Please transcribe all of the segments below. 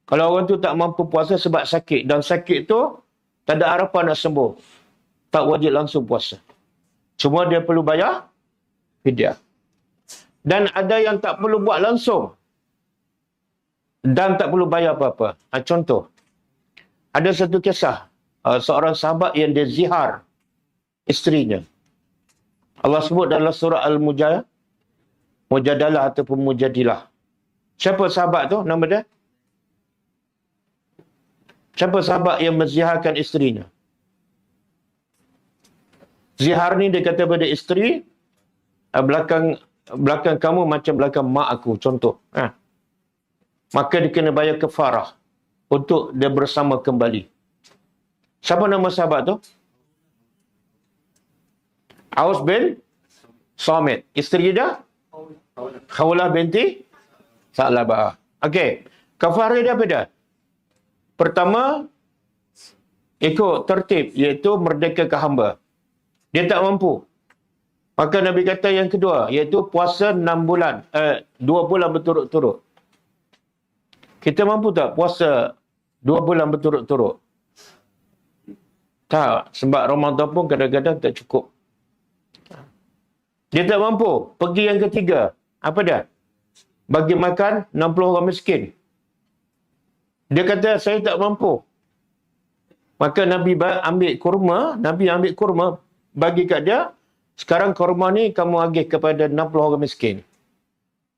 Kalau orang tu tak mampu puasa sebab sakit, dan sakit tu tak ada harapan nak sembuh, tak wajib langsung puasa. Cuma dia perlu bayar fidyah. Dan ada yang tak perlu buat langsung dan tak perlu bayar apa-apa. Contoh, ada satu kisah seorang sahabat yang dia zihar isterinya. Allah sebut dalam surah Al-Mujadalah ataupun Mujadilah. Siapa sahabat tu? Nama dia? Siapa sahabat yang menziharkan isterinya? Zihar ni dia kata pada isteri, belakang kamu macam belakang mak aku, contoh. Maka dia kena bayar kafarah untuk dia bersama kembali. Siapa nama sahabat tu? Aus bin Samit. Isteri dia? Khawlah binti Sa'labah. Okey. Kafarah dia apa dia? Pertama, ikut tertib, iaitu merdekakan hamba. Dia tak mampu. Maka Nabi kata yang kedua, iaitu puasa 2 bulan berturut-turut. Kita mampu tak puasa 2 bulan berturut-turut? Tak, sebab Ramadan pun kadang-kadang tak cukup. Dia tak mampu. Pergi yang ketiga. Apa dia? Bagi makan 60 orang miskin. Dia kata, saya tak mampu. Maka Nabi ambil kurma, bagi kat dia. Sekarang kurma ni kamu agih kepada 60 orang miskin.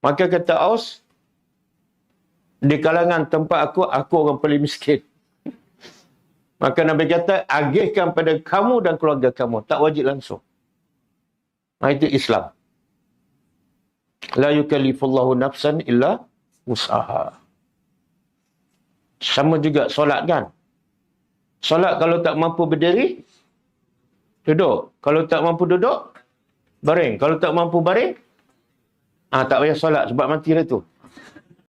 Maka kata Aus, di kalangan tempat aku orang paling miskin. Maka Nabi kata, agihkan pada kamu dan keluarga kamu. Tak wajib langsung. Itu Islam. La yukallifullahu nafsan illa wus'aha. Sama juga solat kan. Solat kalau tak mampu berdiri, duduk. Kalau tak mampu duduk, baring. Kalau tak mampu baring, tak payah solat sebab mati dah tu.